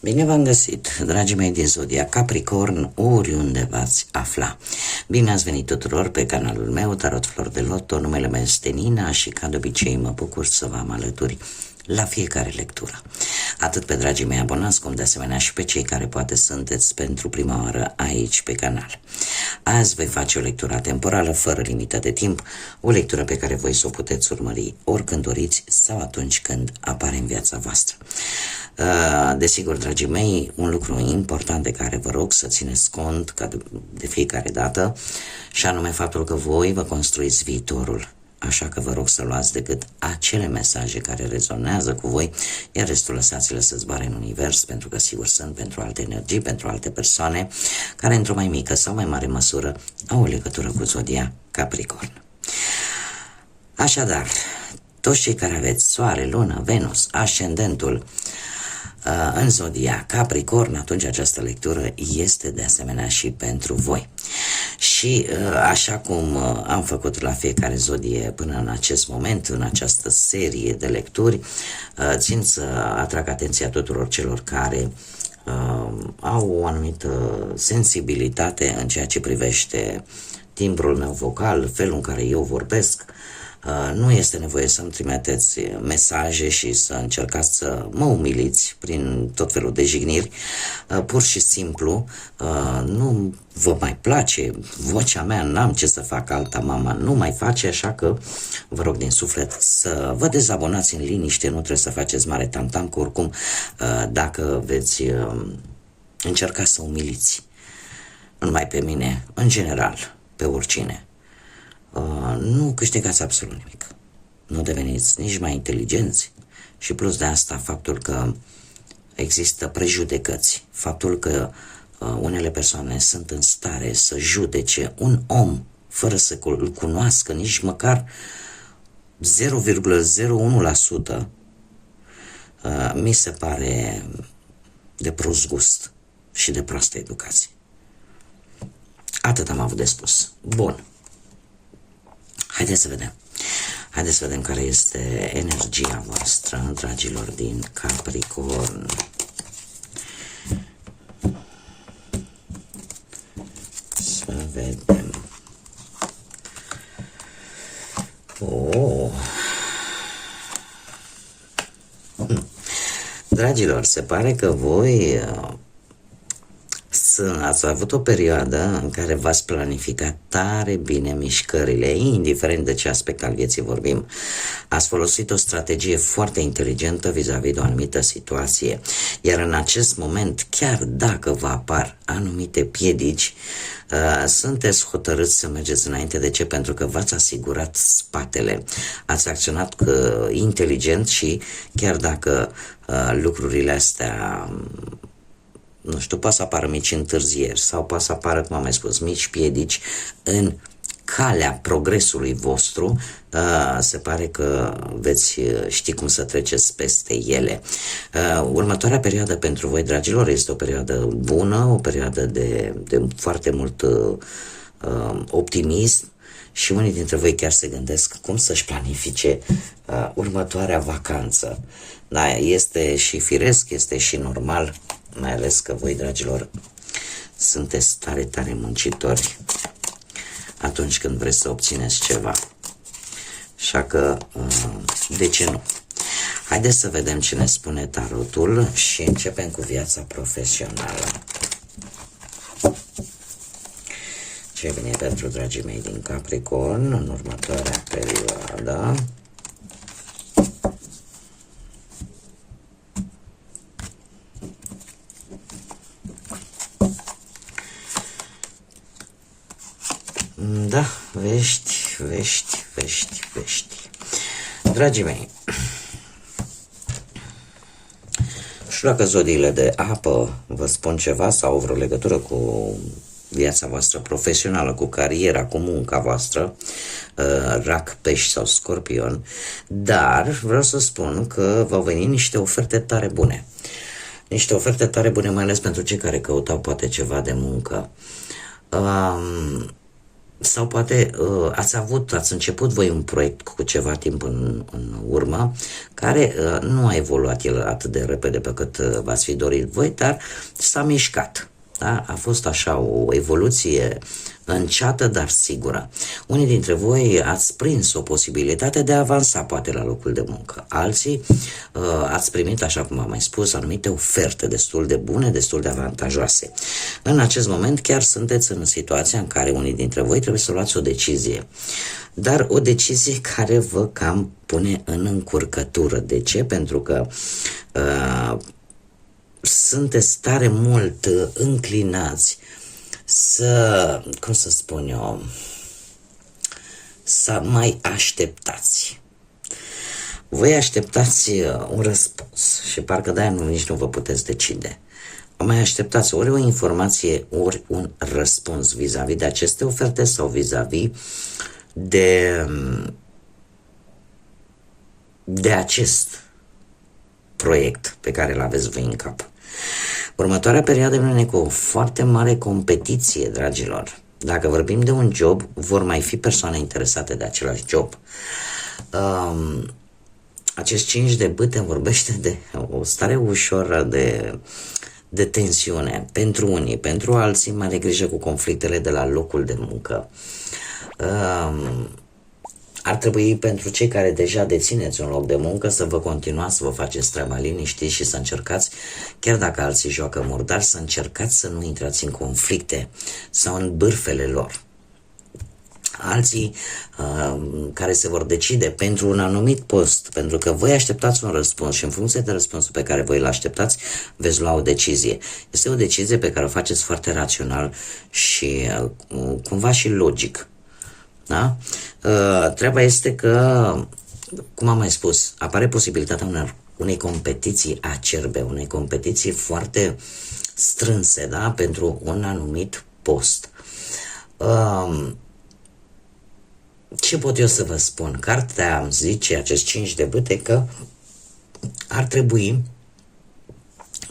Bine v-am găsit, dragii mei din Zodia Capricorn, oriunde v-ați afla. Bine ați venit tuturor pe canalul meu, Tarot Flor de Loto, numele meu este Nina și ca de obicei mă bucur să vă am alături la fiecare lectură. Atât pe dragii mei abonați, cum de asemenea și pe cei care poate sunteți pentru prima oară aici pe canal. Azi voi face o lectură temporală fără limită de timp, o lectură pe care voi să o puteți urmări oricând doriți sau atunci când apare în viața voastră. Desigur, dragii mei, un lucru important de care vă rog să țineți cont ca de fiecare dată, și anume faptul că voi vă construiți viitorul. Așa că vă rog să luați decât acele mesaje care rezonează cu voi, iar restul lăsați-le să zboare în univers, pentru că sigur sunt pentru alte energii, pentru alte persoane care într-o mai mică sau mai mare măsură au o legătură cu Zodia Capricorn. Așadar, toți cei care aveți Soare, Lună, Venus, Ascendentul în Zodia Capricorn, atunci această lectură este de asemenea și pentru voi. Și așa cum am făcut la fiecare zodie până în acest moment, în această serie de lecturi, țin să atrag atenția tuturor celor care au o anumită sensibilitate în ceea ce privește timbrul meu vocal, felul în care eu vorbesc. Nu este nevoie să-mi trimiteți mesaje și să încercați să mă umiliți prin tot felul de jigniri. Pur și simplu nu vă mai place vocea mea, n-am ce să fac, alta mama nu mai face, așa că vă rog din suflet să vă dezabonați în liniște, nu trebuie să faceți mare tam-tam, că oricum dacă veți încerca să umiliți, nu numai pe mine, în general, pe oricine, nu câștigați absolut nimic. Nu deveniți nici mai inteligenți și plus de asta faptul că există prejudecăți, faptul că unele persoane sunt în stare să judece un om fără să îl cunoască nici măcar 0,01%, mi se pare de prost gust și de proastă educație. Atât am avut de spus. Bun. Haideți să vedem. Haideți să vedem care este energia voastră, dragilor din Capricorn. Să vedem. Dragilor, se pare că voi ați avut o perioadă în care v-ați planificat tare bine mișcările, indiferent de ce aspect al vieții vorbim. Ați folosit o strategie foarte inteligentă vis-a-vis de o anumită situație, iar în acest moment, chiar dacă vă apar anumite piedici, sunteți hotărâți să mergeți înainte. De ce? Pentru că v-ați asigurat spatele. Ați acționat inteligent și chiar dacă lucrurile astea, nu știu, poate să apară mici întârzieri sau poate să apară, cum am mai spus, mici piedici în calea progresului vostru, se pare că veți ști cum să treceți peste ele. Următoarea perioadă pentru voi, dragilor, este o perioadă bună, o perioadă de foarte mult optimism și unii dintre voi chiar se gândesc cum să-și planifice următoarea vacanță. Da, este și firesc, este și normal, mai ales că voi, dragilor, sunteți tare, tare muncitori atunci când vreți să obțineți ceva. Așa că, de ce nu? Haideți să vedem ce ne spune tarotul și începem cu viața profesională. Ce vine pentru dragii mei din Capricorn în următoarea perioadă? Da, vești. Dragii mei, nu știu dacă zodiile de apă vă spun ceva sau au vreo legătură cu viața voastră profesională, cu cariera, cu munca voastră, Rac, Pești sau Scorpion, dar vreau să spun că v-au venit niște oferte tare bune. Niște oferte tare bune, mai ales pentru cei care căutau poate ceva de muncă. sau poate ați început voi un proiect cu ceva timp în urmă, care nu a evoluat el atât de repede pe cât v-ați fi dorit voi, dar s-a mișcat. Da? A fost așa o evoluție înceată, dar sigură. Unii dintre voi ați prins o posibilitate de a avansa poate la locul de muncă. Alții ați primit, așa cum am mai spus, anumite oferte destul de bune, destul de avantajoase. În acest moment chiar sunteți în situația în care unii dintre voi trebuie să luați o decizie. Dar o decizie care vă cam pune în încurcătură. De ce? Pentru că sunteți tare mult înclinați să, cum să spun eu, să mai așteptați. Voi așteptați un răspuns și parcă de-aia nici nu vă puteți decide. Mai așteptați ori o informație, ori un răspuns vis-a-vis de aceste oferte sau vis-a-vis de acest proiect pe care îl aveți voi în cap. Următoarea perioadă vine cu o foarte mare competiție, dragilor. Dacă vorbim de un job, vor mai fi persoane interesate de același job. Acest 5 de bâte vorbește de o stare ușoară de tensiune pentru unii, pentru alții mai de grijă cu conflictele de la locul de muncă. Ar trebui pentru cei care deja dețineți un loc de muncă să vă continuați să vă faceți treaba liniștiți și să încercați, chiar dacă alții joacă murdar, să încercați să nu intrați în conflicte sau în bârfele lor. Alții care se vor decide pentru un anumit post, pentru că voi așteptați un răspuns și în funcție de răspunsul pe care voi îl așteptați, veți lua o decizie. Este o decizie pe care o faceți foarte rațional și cumva și logic. Da? Treaba este că, cum am mai spus, apare posibilitatea unei competiții acerbe, unei competiții foarte strânse, da? Pentru un anumit post. Ce pot eu să vă spun? Cartea îmi zice, acest 5 de bâte, că ar trebui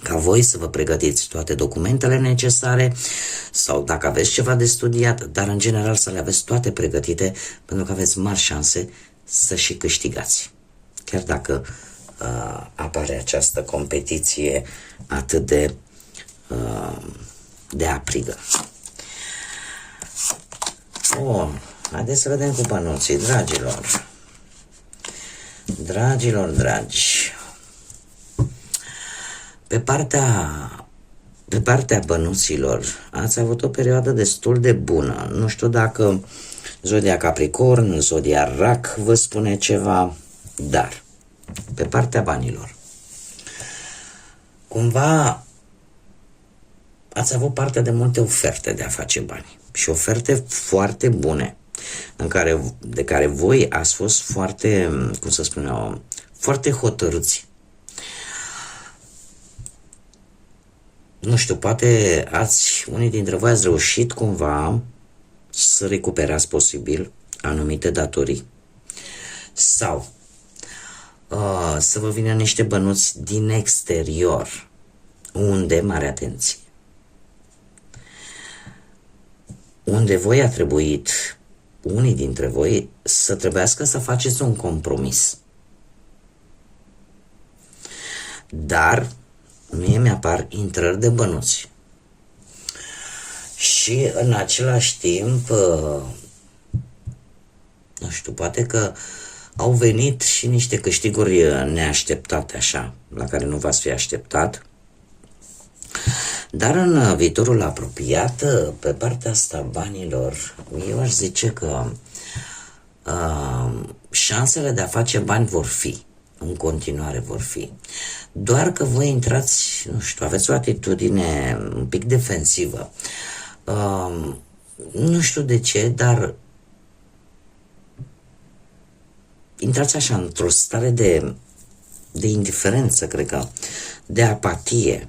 ca voi să vă pregătiți toate documentele necesare sau dacă aveți ceva de studiat, dar în general să le aveți toate pregătite pentru că aveți mari șanse să și câștigați. Chiar dacă apare această competiție atât de aprigă. Bun, haideți să vedem cu bănuții, dragilor. Dragilor dragi. Pe partea bănuților ați avut o perioadă destul de bună. Nu știu dacă zodia Capricorn, zodia Rac vă spune ceva, dar pe partea banilor cumva ați avut parte de multe oferte de a face bani și oferte foarte bune de care voi ați fost foarte, cum să spun eu, foarte hotărâți. Nu știu, poate unii dintre voi ați reușit cumva să recuperați posibil anumite datorii sau să vă vină niște bănuți din exterior, unde, mare atenție, unde voi a trebuit, unii dintre voi, să trebuiască să faceți un compromis. Dar mie mi-apar intrări de bănuți. Și în același timp, nu știu, poate că au venit și niște câștiguri neașteptate așa, la care nu v-ați fi așteptat. Dar în viitorul apropiat, pe partea asta banilor, eu aș zice că șansele de a face bani vor fi, în continuare vor fi. Doar că voi intrați, nu știu, aveți o atitudine un pic defensivă. Nu știu de ce, dar intrați așa într-o stare de indiferență, cred că, de apatie.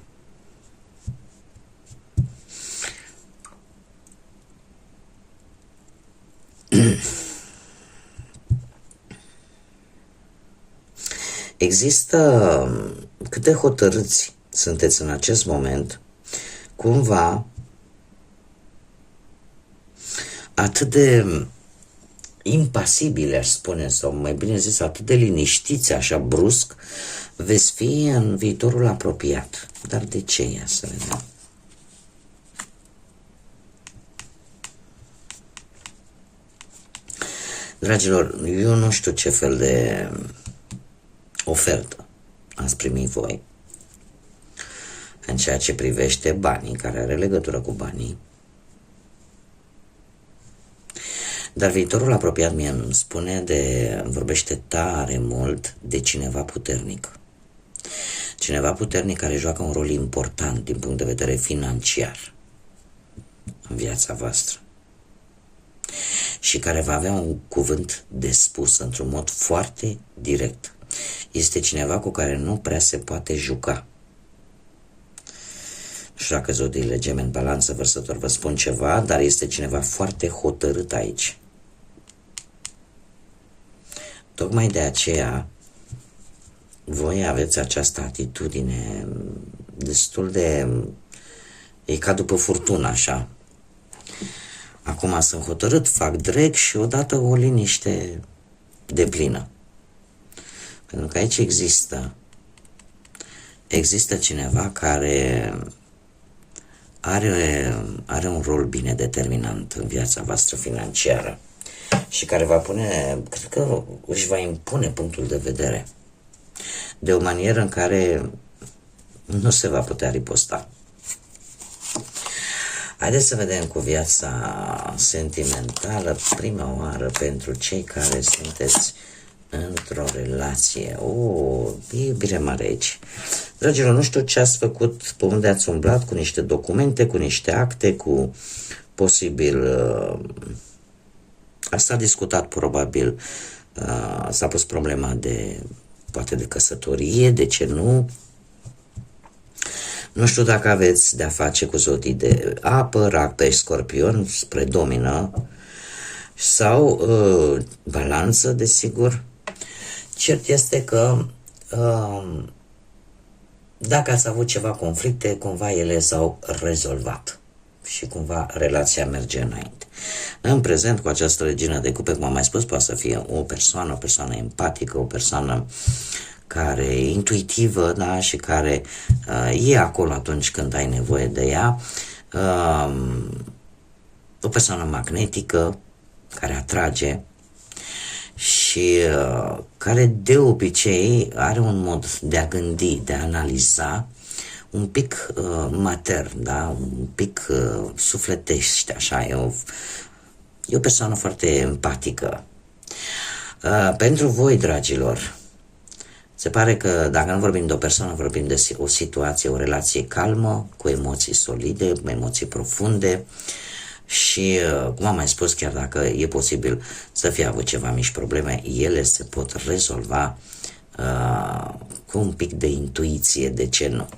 Există cât de hotărâți sunteți în acest moment, cumva atât de impasibili, aș spune, sau mai bine zis, atât de liniștiți, așa brusc, veți fi în viitorul apropiat. Dar de ce? Ia să vedem. Dragilor, eu nu știu ce fel de ofertă ați primit voi în ceea ce privește banii, care are legătură cu banii, dar viitorul apropiat mie îmi spune îmi vorbește tare mult de cineva puternic. Cineva puternic care joacă un rol important din punct de vedere financiar în viața voastră și care va avea un cuvânt de spus într-un mod foarte direct. Este cineva cu care nu prea se poate juca. Nu știu dacă zodiile Gemeni, Balanță, Vărsător vă spun ceva, dar este cineva foarte hotărât aici. Tocmai de aceea voi aveți această atitudine destul de... e ca după furtună, așa. Acum sunt hotărât, fac drept și odată o liniște deplină. Pentru că aici există cineva care are un rol bine determinant în viața voastră financiară și care va pune, cred că își va impune punctul de vedere de o manieră în care nu se va putea riposta. Haideți să vedem cu viața sentimentală prima oară pentru cei care sunteți într-o relație. E iubire mare aici. Dragilor, nu știu ce ați făcut, pe unde ați umblat, cu niște documente, cu niște acte, cu posibil... s-a discutat probabil, s-a pus problema poate de căsătorie, de ce nu? Nu știu dacă aveți de-a face cu zodii de apă, rac, pești, scorpion, predomină, sau balanță, desigur. Cert este că dacă ați avut ceva conflicte, cumva ele s-au rezolvat și cumva relația merge înainte. În prezent, cu această regină de cupe, cum am mai spus, poate să fie o persoană empatică, o persoană care e intuitivă, da, și care e acolo atunci când ai nevoie de ea, o persoană magnetică care atrage și care de obicei are un mod de a gândi, de a analiza un pic matern, da, un pic sufletește, așa, e o persoană foarte empatică. Pentru voi, dragilor, se pare că dacă nu vorbim de o persoană, vorbim de o situație, o relație calmă, cu emoții solide, emoții profunde și, cum am mai spus, chiar dacă e posibil să fie avut ceva mici probleme, ele se pot rezolva cu un pic de intuiție, de ce nu?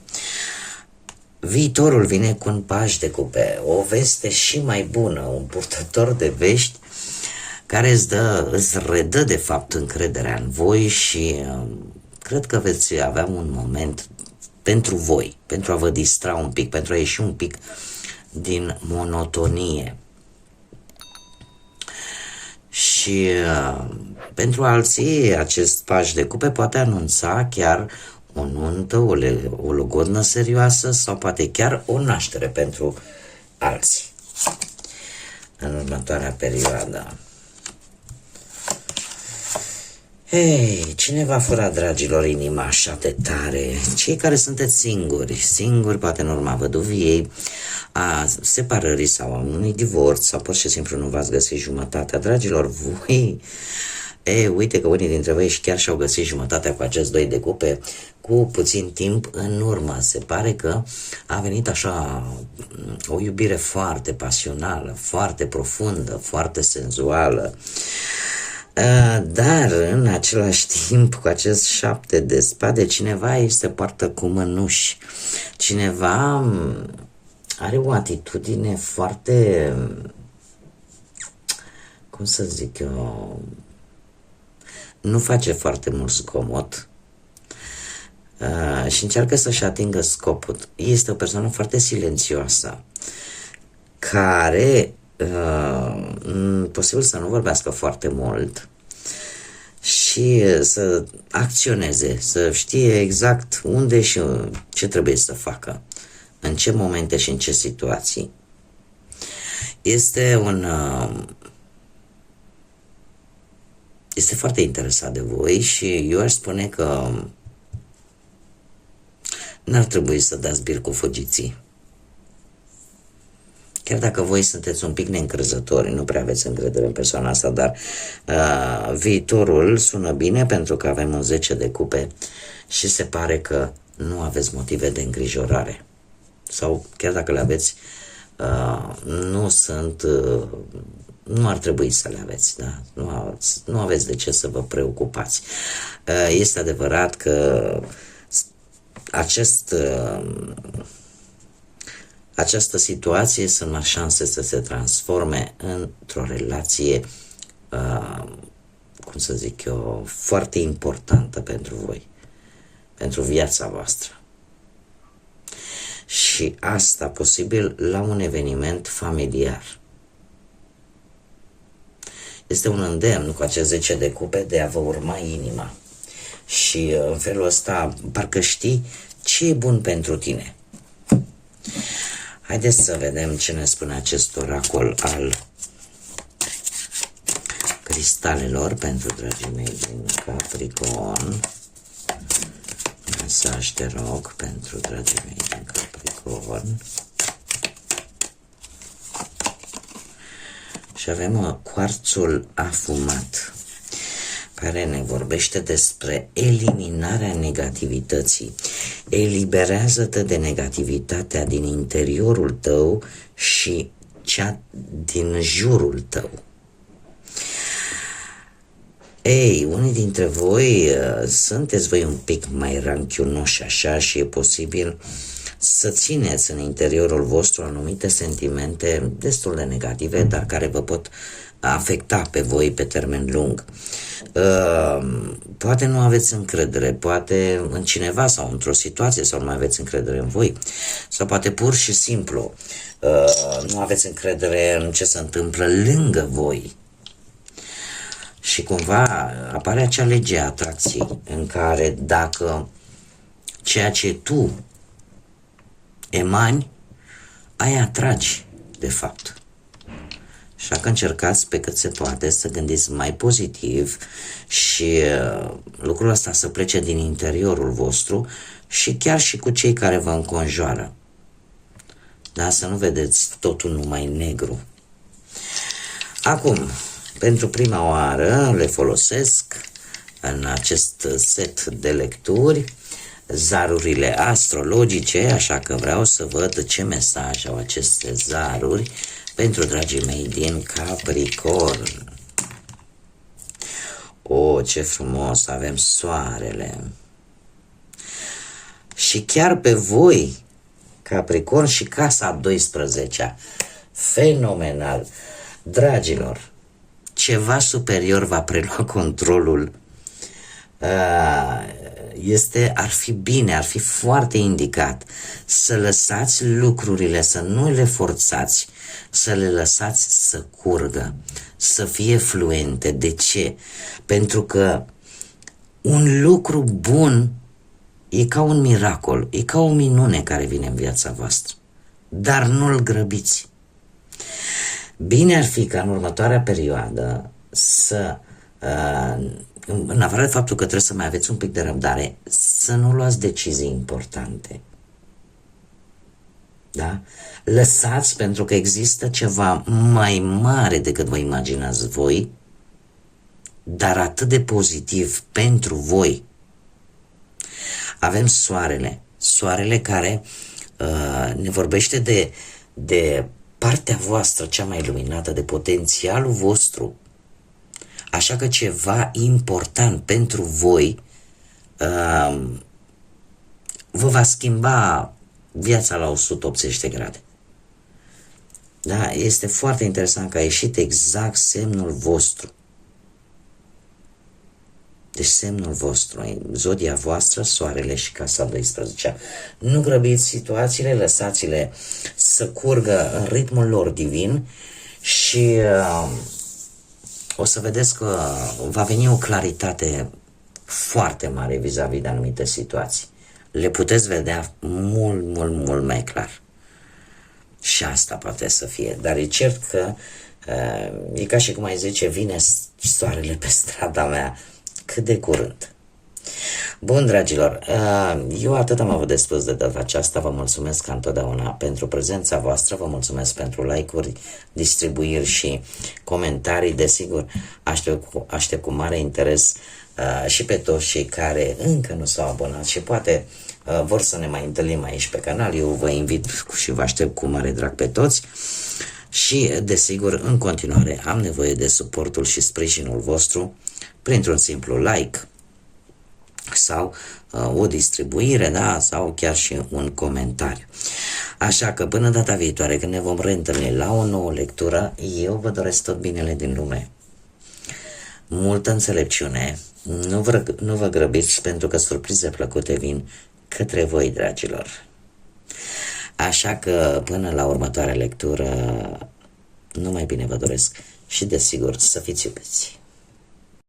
Viitorul vine cu un paj de cupe, o veste și mai bună, un purtător de vești care îți redă de fapt încrederea în voi și cred că veți avea un moment pentru voi, pentru a vă distra un pic, pentru a ieși un pic din monotonie. Și pentru alții acest paj de cupe poate anunța chiar o nuntă, o logodnă serioasă sau poate chiar o naștere pentru alții în următoarea perioadă. Hei, cine va fura, dragilor, inima așa de tare? Cei care sunteți singuri, poate în urma văduviei, a separării sau a unui divorț, sau pur și simplu nu v-ați găsit jumătatea. Dragilor, voi, uite că unii dintre voi chiar și-au găsit jumătatea cu acest doi de cupe cu puțin timp în urmă. Se pare că a venit așa o iubire foarte pasională, foarte profundă, foarte senzuală. Dar în același timp, cu acest 7 de spade, cineva îi se poartă cu mânuși. Cineva are o atitudine foarte, cum să zic eu, nu face foarte mult zgomot și încearcă să-și atingă scopul. Este o persoană foarte silențioasă, care posibil să nu vorbească foarte mult și să acționeze, să știe exact unde și ce trebuie să facă, în ce momente și în ce situații. Este foarte interesat de voi și eu aș spune că n-ar trebui să dați bir cu fugiții. Chiar dacă voi sunteți un pic neîncrezători, nu prea aveți încredere în persoana asta, dar viitorul sună bine pentru că avem un 10 de cupe și se pare că nu aveți motive de îngrijorare. Sau chiar dacă le aveți, nu ar trebui să le aveți, da? Nu aveți de ce să vă preocupați. Este adevărat că această situație sunt mari șanse să se transforme într-o relație, cum să zic eu, foarte importantă pentru voi, pentru viața voastră. Și asta posibil la un eveniment familiar. Este un îndemn cu acest 10 de cupe de a vă urma inima. Și în felul ăsta parcă știi ce e bun pentru tine. Haideți să vedem ce ne spune acest oracol al cristalelor pentru dragii mei din Capricorn. Mesaj, te rog, pentru dragii mei din Capricorn. Și avem cuarțul afumat, care ne vorbește despre eliminarea negativității. Eliberează-te de negativitatea din interiorul tău și cea din jurul tău. Ei, unii dintre voi sunteți voi un pic mai ranchiunoși așa și e posibil să țineți în interiorul vostru anumite sentimente destul de negative, dar care vă pot afecta pe voi pe termen lung. Poate nu aveți încredere, poate în cineva sau într-o situație sau nu mai aveți încredere în voi, sau poate pur și simplu nu aveți încredere în ce se întâmplă lângă voi. Și cumva apare acea lege a atracției în care dacă ceea ce tu emani, aia atragi, de fapt. Așa că încercați pe cât se poate să gândiți mai pozitiv și lucrul ăsta să plece din interiorul vostru și chiar și cu cei care vă înconjoară. Da? Să nu vedeți totul numai negru. Acum, pentru prima oară le folosesc în acest set de lecturi zarurile astrologice, așa că vreau să văd ce mesaj au aceste zaruri pentru dragii mei din Capricorn. O, ce frumos, avem soarele. Și chiar pe voi, Capricorn, și casa 12-a. Fenomenal. Dragilor, ceva superior va prelua controlul. Ar fi bine, ar fi foarte indicat să lăsați lucrurile, să nu le forțați, să le lăsați să curgă, să fie fluente. De ce? Pentru că un lucru bun e ca un miracol, e ca o minune care vine în viața voastră, dar nu-l grăbiți. Bine ar fi ca în următoarea perioadă să, în afară de faptul că trebuie să mai aveți un pic de răbdare, să nu luați decizii importante. Da? Lăsați, pentru că există ceva mai mare decât vă imaginați voi, dar atât de pozitiv pentru voi. Avem soarele care ne vorbește de partea voastră cea mai luminată, de potențialul vostru. Așa că ceva important pentru voi vă va schimba viața la 180 de grade. Da? Este foarte interesant că a ieșit exact semnul vostru. Deci semnul vostru, zodia voastră, soarele și casa 12-a. Nu grăbiți situațiile, lăsați-le să curgă în ritmul lor divin Și o să vedeți că va veni o claritate foarte mare vis-a-vis de anumite situații. Le puteți vedea mult, mult, mult mai clar. Și asta poate să fie. Dar e cert că e ca și cum ai zice, vine soarele pe strada mea cât de curând. Bun, dragilor, eu atât am avut de spus de data aceasta. Vă mulțumesc ca întotdeauna pentru prezența voastră, vă mulțumesc pentru like-uri, distribuiri și comentarii. Desigur, aștept cu mare interes și pe toți cei care încă nu s-au abonat și poate vor să ne mai întâlnim aici pe canal. Eu vă invit și vă aștept cu mare drag pe toți. Și, desigur, în continuare am nevoie de suportul și sprijinul vostru printr-un simplu like sau o distribuire, da, sau chiar și un comentariu. Așa că până data viitoare, când ne vom reîntâlni la o nouă lectură, eu vă doresc tot binele din lume. Multă înțelepciune, nu vă grăbiți pentru că surprize plăcute vin către voi, dragilor. Așa că până la următoarea lectură, numai bine vă doresc și desigur să fiți iubiți.